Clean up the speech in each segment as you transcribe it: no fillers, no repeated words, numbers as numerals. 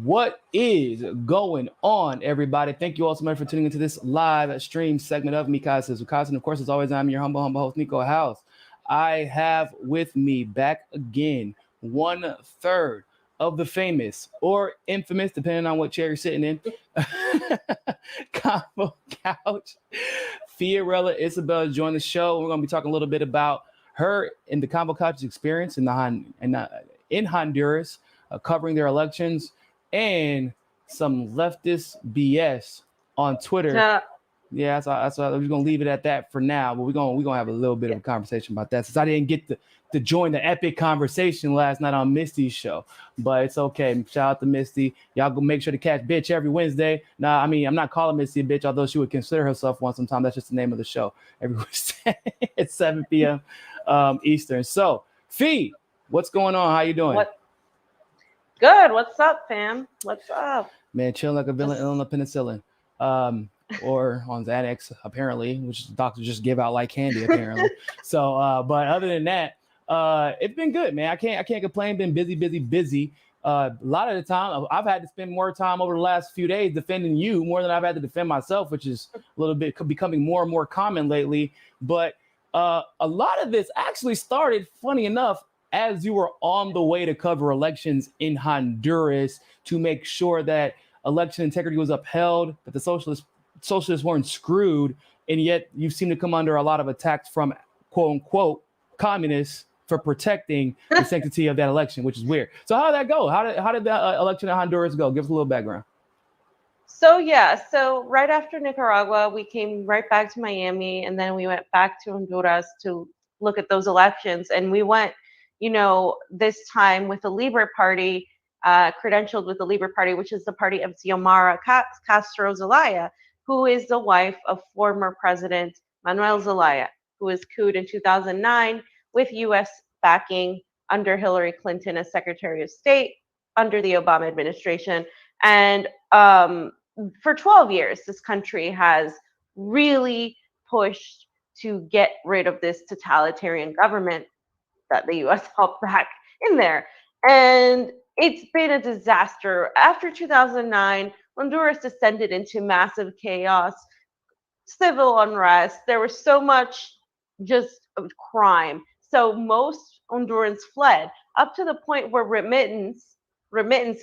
What is going on, everybody? Thank you all so much for tuning into this live stream segment of Mikasa Says Mikasa. And of course, as always, I'm your humble host, Niko House. I have with me back again 1/3 of the famous or infamous, depending on what chair you're sitting in, Convo Couch. Fiorella Isabel joined the show. We're going to be talking a little bit about her and the Convo Couch's experience in in Honduras, covering their elections, and some leftist BS on Twitter. Yeah, that's we're gonna leave it at that for now. But we're gonna have a little bit of a conversation about that since I didn't get to join the epic conversation last night on Misty's show. But it's okay. Shout out to Misty. Y'all go make sure to catch Bitch every Wednesday. Nah, I mean I'm not calling Misty a bitch, although she would consider herself one sometimes. That's just the name of the show. Every Wednesday at 7 p.m. Eastern. So, Fee, what's going on? How you doing? Good. What's up, fam? What's up? Man, chilling like a villain on the penicillin. Or on Xanax, apparently, which the doctor just give out like candy, apparently. So, but other than that, it's been good, man. I can't complain. Been busy. A lot of the time, I've had to spend more time over the last few days defending you more than I've had to defend myself, which is a little bit becoming more and more common lately. But a lot of this actually started, funny enough, as you were on the way to cover elections in Honduras to make sure that election integrity was upheld, that the socialists weren't screwed, and yet you seem to come under a lot of attacks from quote unquote communists for protecting the sanctity of that election, which is weird. So how did that go? How did the election in Honduras go? Give us a little background. So right after Nicaragua, we came right back to Miami, and then we went back to Honduras to look at those elections, and we went, this time with the Libre Party, credentialed with the Libre Party, which is the party of Xiomara Castro Zelaya, who is the wife of former President Manuel Zelaya, who was couped in 2009 with U.S. backing under Hillary Clinton as Secretary of State under the Obama administration. And for 12 years, this country has really pushed to get rid of this totalitarian government that the U.S. helped back in there. And it's been a disaster. After 2009, Honduras descended into massive chaos, civil unrest. There was so much just crime. So most Hondurans fled, up to the point where remittance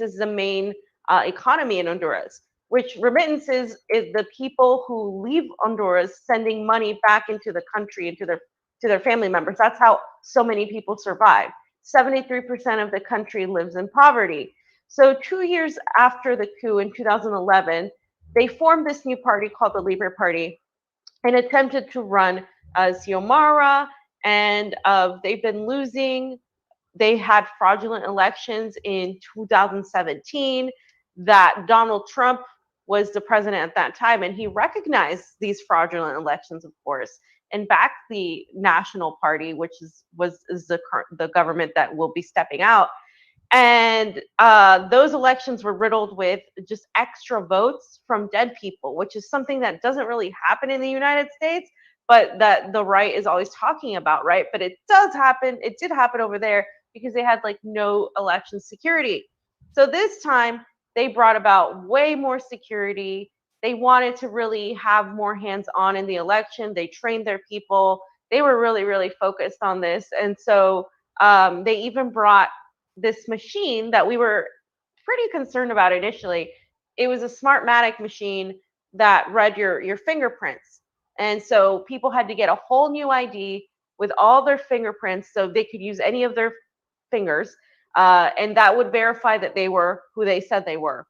is the main economy in Honduras, which remittances is the people who leave Honduras sending money back into the country, into their family members. That's how so many people survive. 73% of the country lives in poverty. So 2 years after the coup in 2011, they formed this new party called the Libre Party and attempted to run Xiomara, and they've been losing. They had fraudulent elections in 2017 that Donald Trump was the president at that time, and he recognized these fraudulent elections, of course, and backed the National Party, which is the government that will be stepping out. And those elections were riddled with just extra votes from dead people, which is something that doesn't really happen in the United States, but that the right is always talking about, right? But it does happen. It did happen over there because they had like no election security. So this time they brought about way more security. They wanted to really have more hands-on in the election. They trained their people. They were really, really focused on this. And so they even brought this machine that we were pretty concerned about initially. It was a Smartmatic machine that read your fingerprints. And so people had to get a whole new ID with all their fingerprints so they could use any of their fingers. And that would verify that they were who they said they were.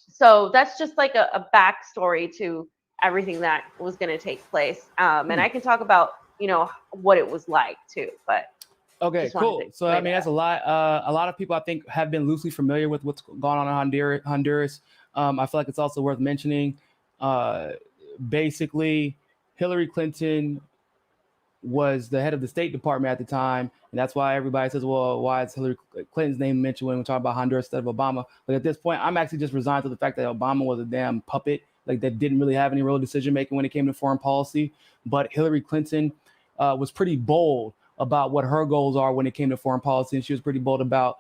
So that's just like a backstory to everything that was going to take place. And I can talk about, what it was like too, but. Okay, cool. So I mean, that's a lot. A lot of people I think have been loosely familiar with what's gone on in Honduras. I feel like it's also worth mentioning. Basically, Hillary Clinton was the head of the State Department at the time, and that's why everybody says, "Well, why is Hillary Clinton's name mentioned when we talk about Honduras instead of Obama?" But at this point, I'm actually just resigned to the fact that Obama was a damn puppet, like that didn't really have any real decision making when it came to foreign policy. But Hillary Clinton was pretty bold about what her goals are when it came to foreign policy, and she was pretty bold about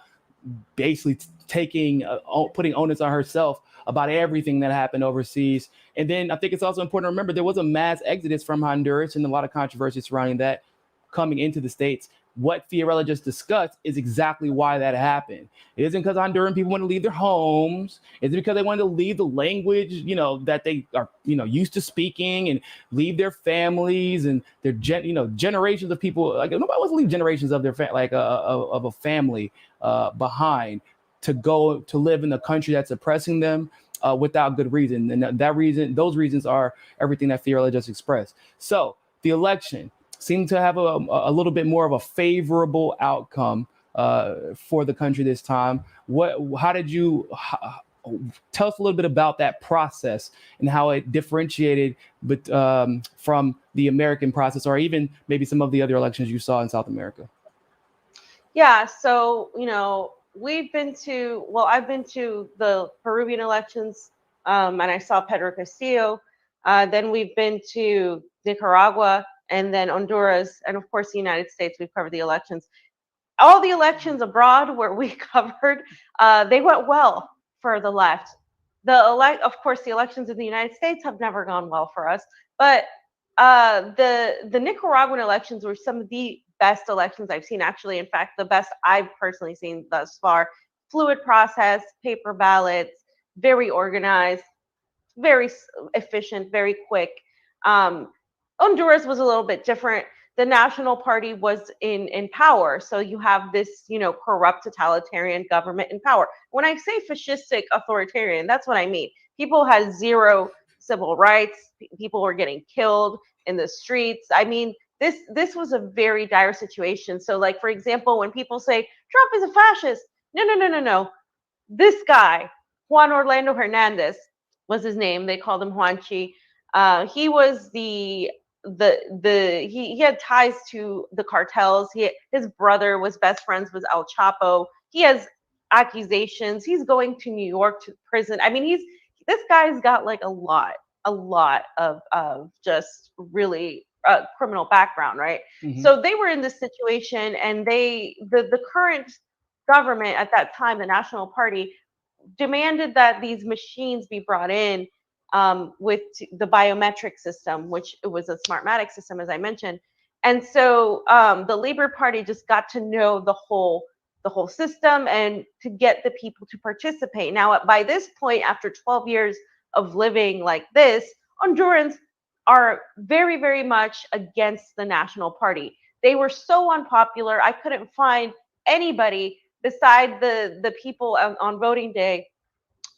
basically putting onus on herself about everything that happened overseas. And then I think it's also important to remember there was a mass exodus from Honduras and a lot of controversy surrounding that coming into the States. What Fiorella just discussed is exactly why that happened. It isn't because Honduran people want to leave their homes. It's because they wanted to leave the language, that they are, used to speaking, and leave their families and their, generations of people. Like, nobody wants to leave generations of their of a family behind to go to live in a country that's oppressing them without good reason. And those reasons are everything that Fiorella just expressed. So the election seemed to have a little bit more of a favorable outcome for the country this time. How did you tell us a little bit about that process and how it differentiated from the American process, or even maybe some of the other elections you saw in South America? Yeah, so I've been to the Peruvian elections, and I saw Pedro Castillo. Then we've been to Nicaragua, and then Honduras, and of course the United States. We've covered the elections. All the elections abroad where we covered, they went well for the left. Of course, the elections in the United States have never gone well for us. But the Nicaraguan elections were some of the best elections I've seen. Actually, in fact, the best I've personally seen thus far. Fluid process, paper ballots, very organized, very efficient, very quick. Honduras was a little bit different. The National Party was in power. So you have this, corrupt totalitarian government in power. When I say fascistic authoritarian, that's what I mean. People had zero civil rights. People were getting killed in the streets. I mean, this was a very dire situation. So, like, for example, when people say Trump is a fascist, no. This guy, Juan Orlando Hernandez was his name. They called him Juanchi. He was he had ties to the cartels. His brother was best friends with El Chapo. He has accusations. He's going to New York to prison. I mean, this guy's got like a lot of just really criminal background, right? Mm-hmm. So they were in this situation, and the current government at that time, the National Party, demanded that these machines be brought in with the biometric system, which it was a Smartmatic system, as I mentioned. And so the Labor Party just got to know the whole system and to get the people to participate. Now, by this point, after 12 years of living like this, Hondurans are very, very much against the National Party. They were so unpopular. I couldn't find anybody beside the people on voting day,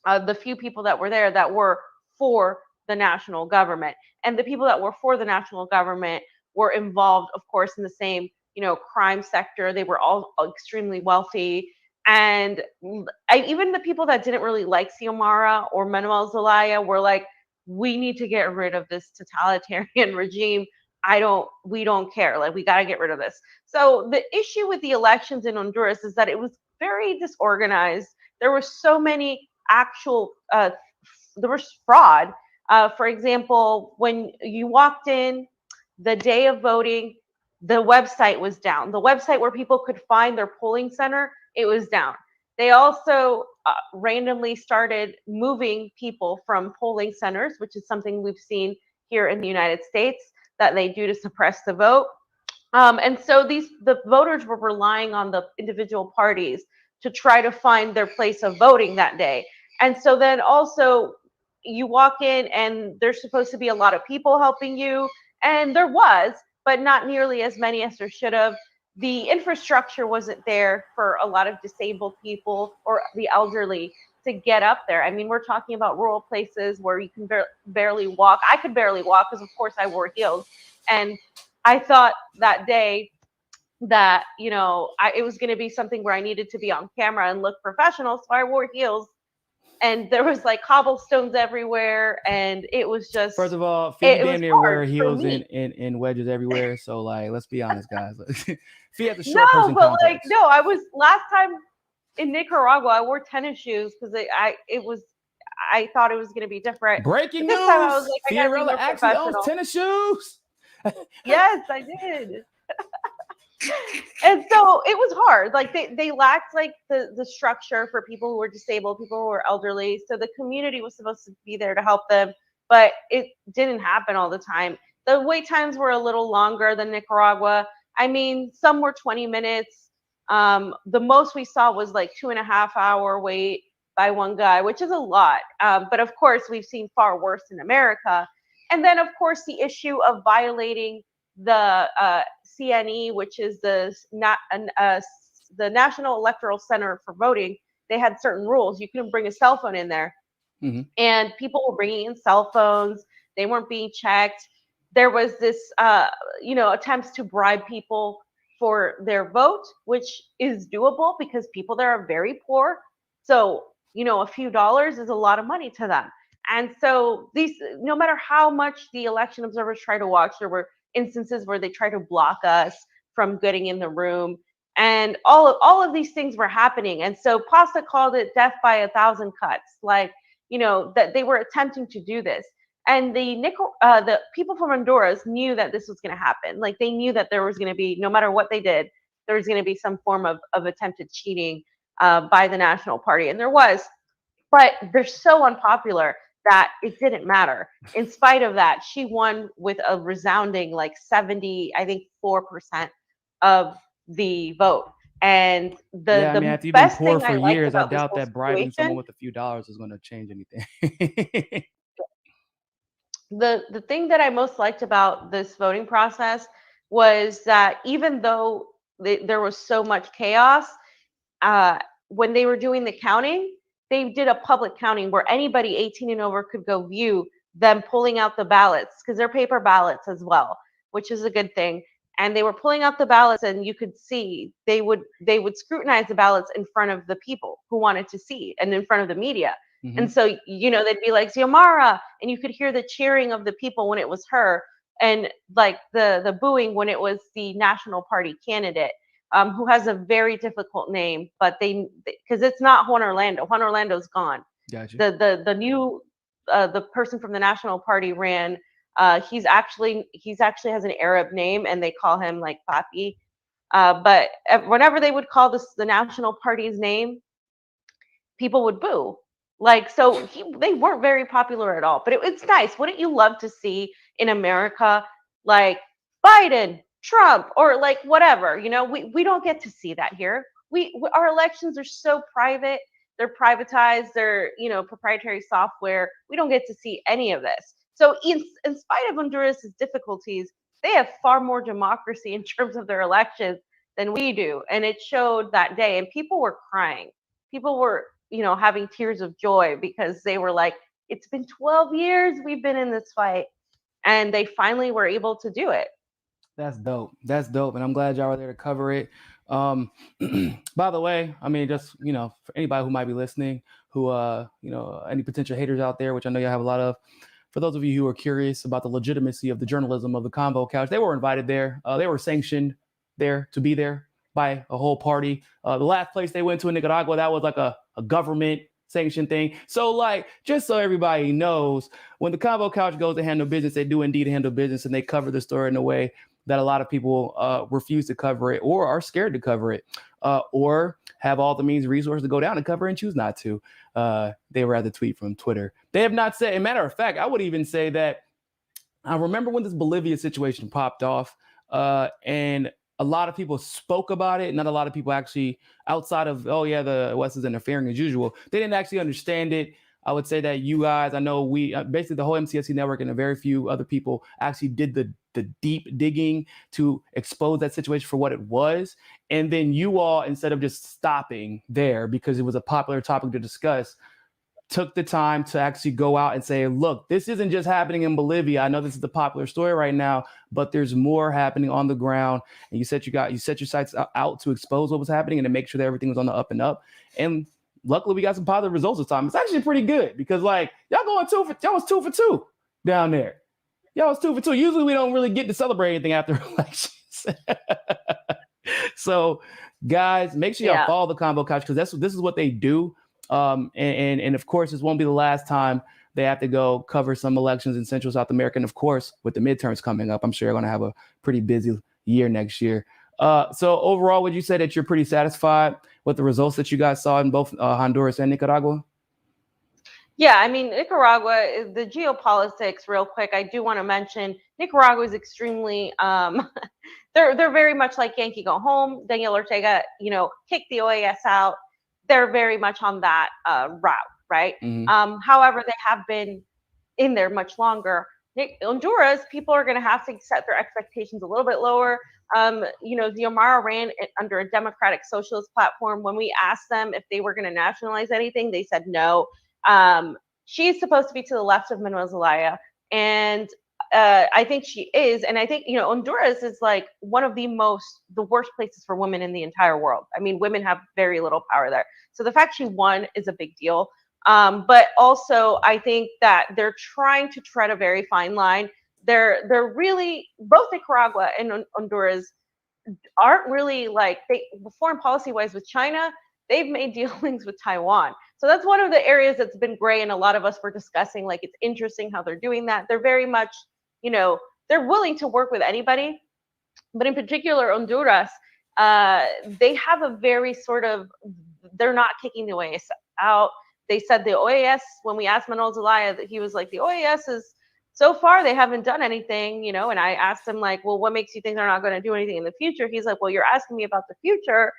the few people that were there that were for the national government. And the people that were for the national government were involved, of course, in the same, crime sector. They were all extremely wealthy. And even the people that didn't really like Xiomara or Manuel Zelaya were like, we need to get rid of this totalitarian regime. We don't care. Like, we got to get rid of this. So the issue with the elections in Honduras is that it was very disorganized. There were so many there was fraud. For example, when you walked in the day of voting, the website was down. The website where people could find their polling center, it was down. They also randomly started moving people from polling centers, which is something we've seen here in the United States that they do to suppress the vote. And so the voters were relying on the individual parties to try to find their place of voting that day. And so then also you walk in and there's supposed to be a lot of people helping you. And there was, but not nearly as many as there should have. The infrastructure wasn't there for a lot of disabled people or the elderly to get up there. I mean, we're talking about rural places where you can barely walk. I could barely walk because, of course, I wore heels. And I thought that day that, it was going to be something where I needed to be on camera and look professional. So I wore heels. And there was like cobblestones everywhere, and it was just. First of all, Fee damn near wear heels and wedges everywhere. So, like, let's be honest, guys. Fee has a short person context. I was last time in Nicaragua. I wore tennis shoes because I thought it was going to be different. Breaking news: I was like, Fiorella actually owns tennis shoes. Yes, I did. And so it was hard. Like they lacked like the structure for people who were disabled, people who were elderly. So the community was supposed to be there to help them, but it didn't happen all the time. The wait times were a little longer than Nicaragua. I mean, some were 20 minutes. The most we saw was like 2.5 hour wait by one guy, which is a lot. But of course, we've seen far worse in America. And then, of course, the issue of violating the CNE, which is the National Electoral Center for Voting. They had certain rules. You couldn't bring a cell phone in there. Mm-hmm. And people were bringing in cell phones. They weren't being checked. There was this, attempts to bribe people for their vote, which is doable because people there are very poor. So, a few dollars is a lot of money to them. And so these, no matter how much the election observers try to watch, there were instances where they try to block us from getting in the room. And all of these things were happening. And so Pasta called it death by 1,000 cuts, like, that they were attempting to do this. And the people from Honduras knew that this was going to happen. Like they knew that there was going to be, no matter what they did, there was going to be some form of attempted cheating by the National Party. And there was, but they're so unpopular that it didn't matter. In spite of that, she won with a resounding like 4% of the vote. And after you've been poor for years, I doubt that bribing someone with a few dollars is going to change anything. The thing that I most liked about this voting process was that even though there was so much chaos, when they were doing the counting, they did a public counting where anybody 18 and over could go view them pulling out the ballots, because they're paper ballots as well, which is a good thing. And they were pulling out the ballots, and you could see they would scrutinize the ballots in front of the people who wanted to see and in front of the media. Mm-hmm. And so, they'd be like, Xiomara, and you could hear the cheering of the people when it was her, and like the booing when it was the National Party candidate, who has a very difficult name, but because it's not Juan Orlando. Juan Orlando's gone. Gotcha. The new the person from the National Party ran. He's actually has an Arab name, and they call him like Papi. But whenever they would call the National Party's name, people would boo. Like, so they weren't very popular at all. But it's nice. Wouldn't you love to see in America, like Biden, Trump, or like whatever? We don't get to see that here. Our elections are so private. They're privatized. They're proprietary software. We don't get to see any of this. So in spite of Honduras' difficulties, they have far more democracy in terms of their elections than we do. And it showed that day. And people were crying. People were, having tears of joy because they were like, it's been 12 years we've been in this fight. And they finally were able to do it. That's dope. And I'm glad y'all were there to cover it. By the way, I mean, just, for anybody who might be listening, who, any potential haters out there, which I know you have a lot of, for those of you who are curious about the legitimacy of the journalism of the Convo Couch, they were invited there. They were sanctioned there to be there by a whole party. The last place they went to in Nicaragua, that was like a government sanction thing. So like, just so everybody knows, when the Convo Couch goes to handle business, they do indeed handle business, and they cover the story in a way that a lot of people refuse to cover it, or are scared to cover it, or have all the means and resources to go down and cover and choose not to. They rather tweet from Twitter. They have not said, as a matter of fact, I would even say that I remember when this Bolivia situation popped off, and a lot of people spoke about it. Not a lot of people actually, outside of, the West is interfering as usual, they didn't actually understand it. I would say that you guys, I know we, basically the whole MCSC network and a very few other people actually did the deep digging to expose that situation for what it was. And then you all, instead of just stopping there because it was a popular topic to discuss, took the time to actually go out and say, look, this isn't just happening in Bolivia. I know this is the popular story right now, but there's more happening on the ground. And you set your sights out to expose what was happening and to make sure that everything was on the up and up. And luckily we got some positive results this time. It's actually pretty good because like y'all was 2 for 2 down there. Y'all was 2 for 2. Usually we don't really get to celebrate anything after elections. So guys, make sure y'all follow the Convo Couch, because this is what they do. And of course, this won't be the last time they have to go cover some elections in Central South America. And of course, with the midterms coming up, I'm sure you're going to have a pretty busy year next year. So overall, would you say that you're pretty satisfied with the results that you guys saw in both Honduras and Nicaragua? Yeah, I mean, Nicaragua, the geopolitics, real quick, I do want to mention Nicaragua is extremely, they're very much like Yankee Go Home. Daniel Ortega, kicked the OAS out. They're very much on that route, right? Mm-hmm. However, they have been in there much longer. Honduras, people are going to have to set their expectations a little bit lower. Xiomara ran under a democratic socialist platform. When we asked them if they were going to nationalize anything, they said no. She's supposed to be to the left of Manuel Zelaya, and I think she is. And I think Honduras is like one of the worst places for women in the entire world. I mean, women have very little power there. So the fact she won is a big deal. But also, I think that they're trying to tread a very fine line. They're really, both Nicaragua and Honduras aren't really like, foreign policy wise with China, they've made dealings with Taiwan. So that's one of the areas that's been gray, and a lot of us were discussing, like, it's interesting how they're doing that. They're very much, they're willing to work with anybody, but in particular Honduras, they have a very sort of, they're not kicking the OAS out. They said the OAS, when we asked Manuel Zelaya, that he was like, the OAS is, so far they haven't done anything, and I asked him, like, well, what makes you think they're not going to do anything in the future? He's like, well, you're asking me about the future.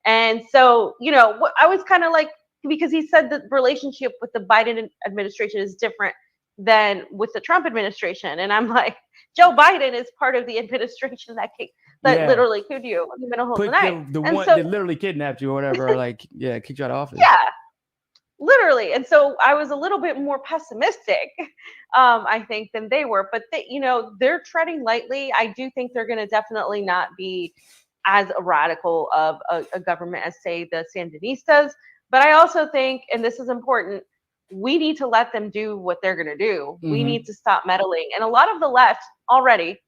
And so, I was kind of like, because he said the relationship with the Biden administration is different than with the Trump administration. And I'm like, Joe Biden is part of the administration that literally killed you in the middle of the night. The one that literally kidnapped you or whatever, kicked you out of office. Yeah, literally. And so I was a little bit more pessimistic, I think, than they were. But they're treading lightly. I do think they're going to definitely not be as a radical of a government as, say, the Sandinistas. But I also think, and this is important, we need to let them do what they're going to do. Mm-hmm. We need to stop meddling. And a lot of the left already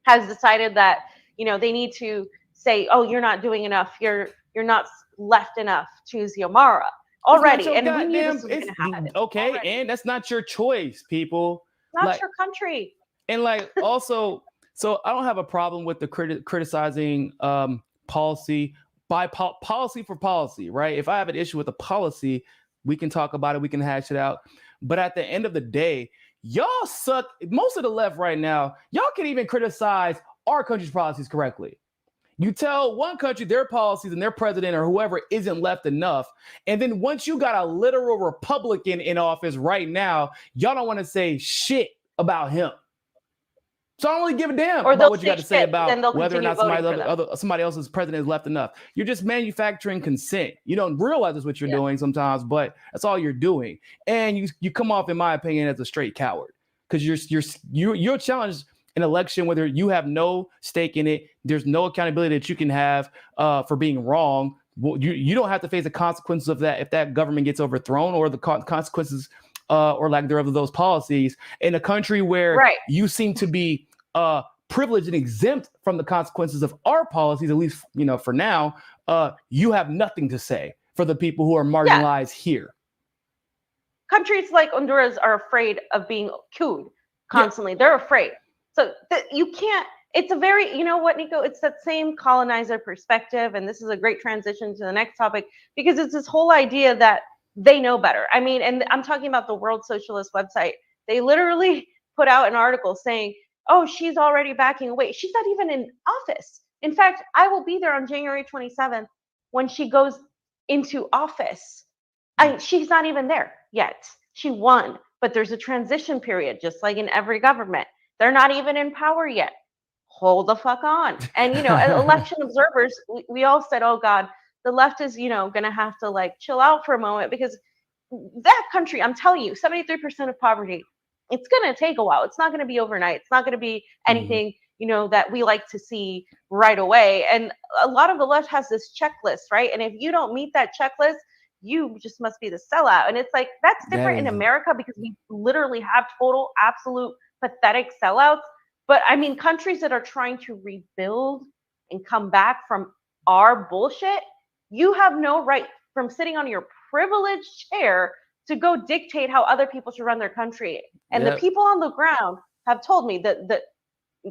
has decided that, they need to say, oh, you're not doing enough. You're not left enough to Xiomara already. And we knew this was going to happen. Okay, already. And that's not your choice, people. Not your country. And also, so I don't have a problem with the criticizing policy by policy for policy, right? If I have an issue with a policy, we can talk about it, we can hash it out. But at the end of the day, y'all suck. Most of the left right now, y'all can't even criticize our country's policies correctly. You tell one country their policies and their president or whoever isn't left enough. And then once you got a literal Republican in office right now, y'all don't want to say shit about him. So I don't really give a damn about what you got to say about whether or not somebody else's president is left enough. You're just manufacturing consent. You don't realize that's what you're doing sometimes, but that's all you're doing. And you come off, in my opinion, as a straight coward because you're challenged an election whether you have no stake in it. There's no accountability that you can have for being wrong. You don't have to face the consequences of that if that government gets overthrown or the consequences or lack thereof of those policies in a country where you seem to be privileged and exempt from the consequences of our policies, at least, for now. You have nothing to say for the people who are marginalized here. Countries like Honduras are afraid of being cued constantly. They're afraid. So you can't, it's a very, you know what, Niko, it's that same colonizer perspective. And this is a great transition to the next topic, because it's this whole idea that they know better. I mean, and I'm talking about the World Socialist website. They literally put out an article saying, oh, she's already backing away. She's not even in office. In fact, I will be there on January 27th when she goes into office. She's not even there yet. She won, but there's a transition period, just like in every government. They're not even in power yet. Hold the fuck on. And, election observers, we all said, oh God, the left is, going to have to chill out for a moment, because that country, I'm telling you, 73% of poverty, it's going to take a while. It's not going to be overnight. It's not going to be anything, that we like to see right away. And a lot of the left has this checklist, right? And if you don't meet that checklist, you just must be the sellout. And it's like, that's different in America, because we literally have total, absolute, pathetic sellouts. But I mean, countries that are trying to rebuild and come back from our bullshit, you have no right from sitting on your privileged chair to go dictate how other people should run their country. And the people on the ground have told me that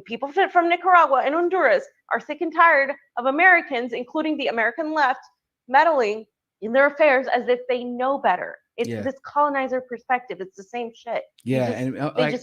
people from Nicaragua and Honduras are sick and tired of Americans, including the American left, meddling in their affairs as if they know better. It's this colonizer perspective. It's the same shit. Yeah,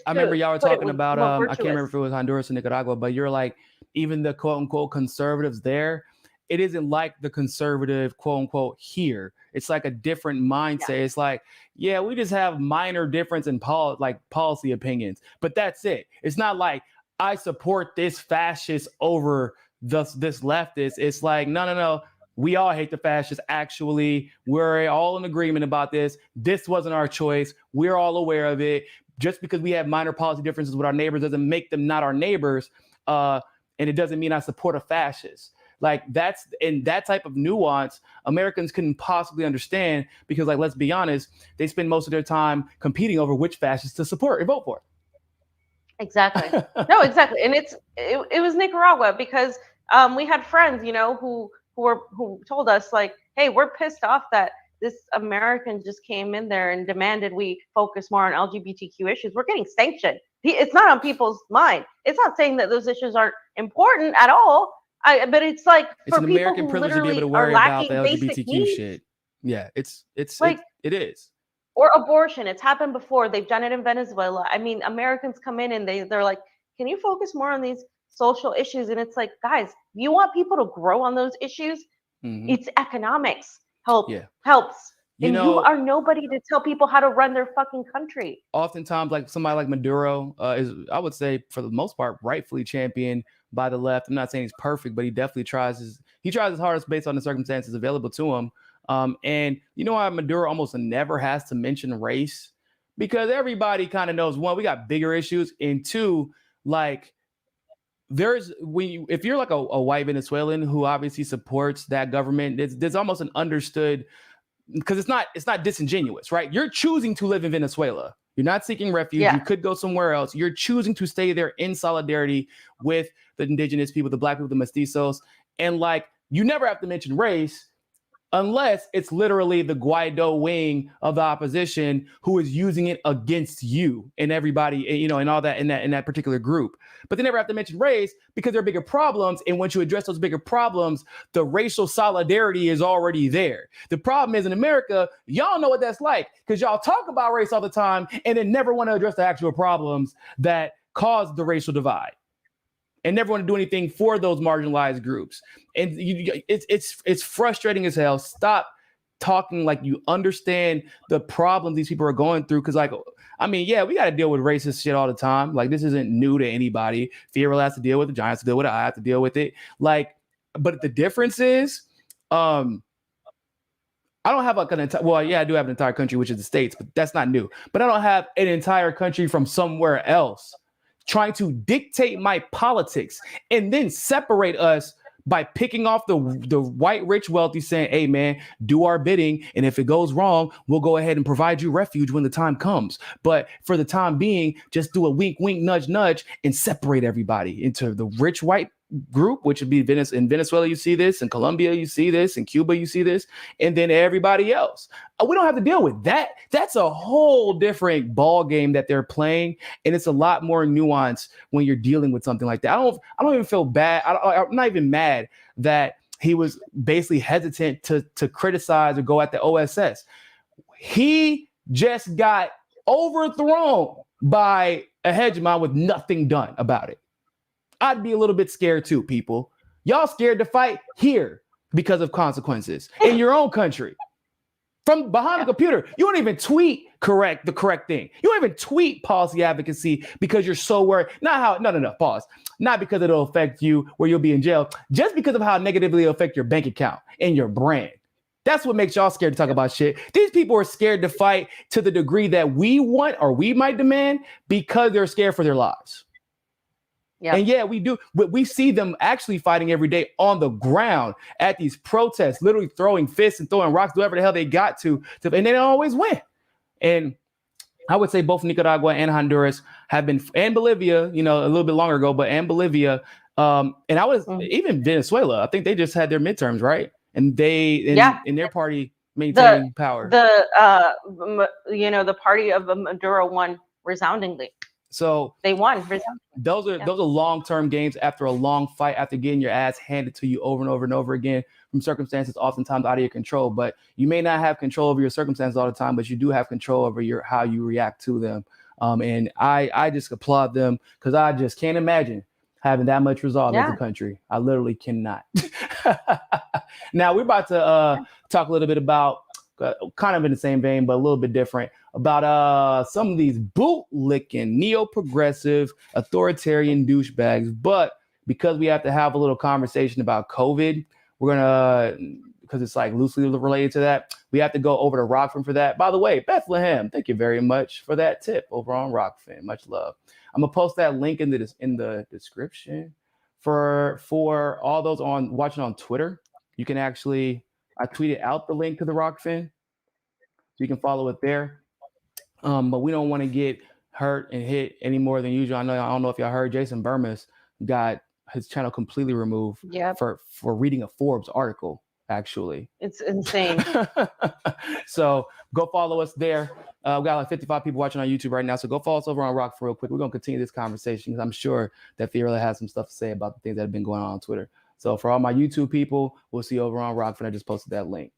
I remember y'all were talking about I can't remember if it was Honduras or Nicaragua, but you're like, even the quote unquote conservatives there, it isn't like the conservative quote unquote here. It's like a different mindset. Yeah. It's like, yeah, we just have minor difference in policy opinions, but that's it. It's not like I support this fascist over this leftist. It's like, no. We all hate the fascists. Actually, we're all in agreement about this. This wasn't our choice. We're all aware of it. Just because we have minor policy differences with our neighbors doesn't make them not our neighbors. And it doesn't mean I support a fascist. Like that's in that type of nuance, Americans couldn't possibly understand because, like, let's be honest, they spend most of their time competing over which fascists to support or vote for. Exactly. No, exactly. And it was Nicaragua because we had friends, who told us like, hey, we're pissed off that this American just came in there and demanded we focus more on LGBTQ issues. We're getting sanctioned. It's not on people's mind. It's not saying that those issues aren't important at all. But it's like it's for an people American privilege to be able to worry about the LGBTQ shit. Yeah, it's like it is. Or abortion. It's happened before. They've done it in Venezuela. I mean, Americans come in and they're like, can you focus more on these social issues? And it's like, guys, you want people to grow on those issues? Mm-hmm. It's economics helps. And you are nobody to tell people how to run their fucking country. Oftentimes, like somebody like Maduro is, I would say, for the most part, rightfully championed by the left. I'm not saying he's perfect, but he definitely tries his hardest based on the circumstances available to him. And you know why Maduro almost never has to mention race? Because everybody kind of knows, one, we got bigger issues, and two, like, if you're like a white Venezuelan who obviously supports that government, there's almost an understood, because it's not disingenuous, right? You're choosing to live in Venezuela. You're not seeking refuge. Yeah. You could go somewhere else. You're choosing to stay there in solidarity with the indigenous people, the black people, the mestizos. And like, you never have to mention race unless it's literally the Guaido wing of the opposition who is using it against you and everybody, and all that in that particular group. But they never have to mention race because there are bigger problems. And once you address those bigger problems, the racial solidarity is already there. The problem is in America, y'all know what that's like because y'all talk about race all the time and then never want to address the actual problems that cause the racial divide. And never want to do anything for those marginalized groups. And it's frustrating as hell. Stop talking like you understand the problems these people are going through. Because, like, I mean, yeah, we got to deal with racist shit all the time. Like, this isn't new to anybody. Fiorella has to deal with it. Giants to deal with it. I have to deal with it. Like, but the difference is, I don't have like I do have an entire country, which is the States, but that's not new. But I don't have an entire country from somewhere else trying to dictate my politics and then separate us by picking off the white, rich, wealthy, saying, hey, man, do our bidding. And if it goes wrong, we'll go ahead and provide you refuge when the time comes. But for the time being, just do a wink, wink, nudge, nudge, and separate everybody into the rich white group, which would be in Venezuela, you see this, in Colombia, you see this, in Cuba, you see this, and then everybody else. We don't have to deal with that. That's a whole different ball game that they're playing, and it's a lot more nuanced when you're dealing with something like that. I don't even feel bad. I'm not even mad that he was basically hesitant to criticize or go at the OSS. He just got overthrown by a hegemon with nothing done about it. I'd be a little bit scared too, people. Y'all scared to fight here because of consequences in your own country. From behind the computer, you don't even tweet the correct thing. You don't even tweet policy advocacy because you're so worried. Pause. Not because it'll affect you where you'll be in jail, just because of how negatively it'll affect your bank account and your brand. That's what makes y'all scared to talk about shit. These people are scared to fight to the degree that we want or we might demand because they're scared for their lives. Yeah. And yeah, we do. We see them actually fighting every day on the ground at these protests, literally throwing fists and throwing rocks, whatever the hell they got to, and they don't always win. And I would say both Nicaragua and Honduras have been, and Bolivia, a little bit longer ago, and Bolivia, and I was even Venezuela. I think they just had their midterms, right? And in their party maintaining power. The party of Maduro won resoundingly. So they won. those are long-term games after a long fight, after getting your ass handed to you over and over and over again from circumstances oftentimes out of your control. But you may not have control over your circumstances all the time, but you do have control over how you react to them. And I just applaud them, because I just can't imagine having that much resolve as a country. I literally cannot. Now we're about to talk a little bit about, kind of in the same vein, but a little bit different, about some of these bootlicking, neo-progressive, authoritarian douchebags. But because we have to have a little conversation about COVID, we're gonna, because it's like loosely related to that, we have to go over to Rockfin for that. By the way, Bethlehem, thank you very much for that tip over on Rockfin. Much love. I'm gonna post that link in the description for all those watching on Twitter. You can actually, I tweeted out the link to the Rockfin, so you can follow it there. But we don't want to get hurt and hit any more than usual. I don't know if y'all heard, Jason Burmis got his channel completely removed for reading a Forbes article. Actually, it's insane. So go follow us there. We got like 55 people watching on YouTube right now, so go follow us over on Rock for real quick. We're gonna continue this conversation, because I'm sure that Fiorella has some stuff to say about the things that have been going on Twitter. So for all my YouTube people, we'll see you over on Rockfin. I just posted that link.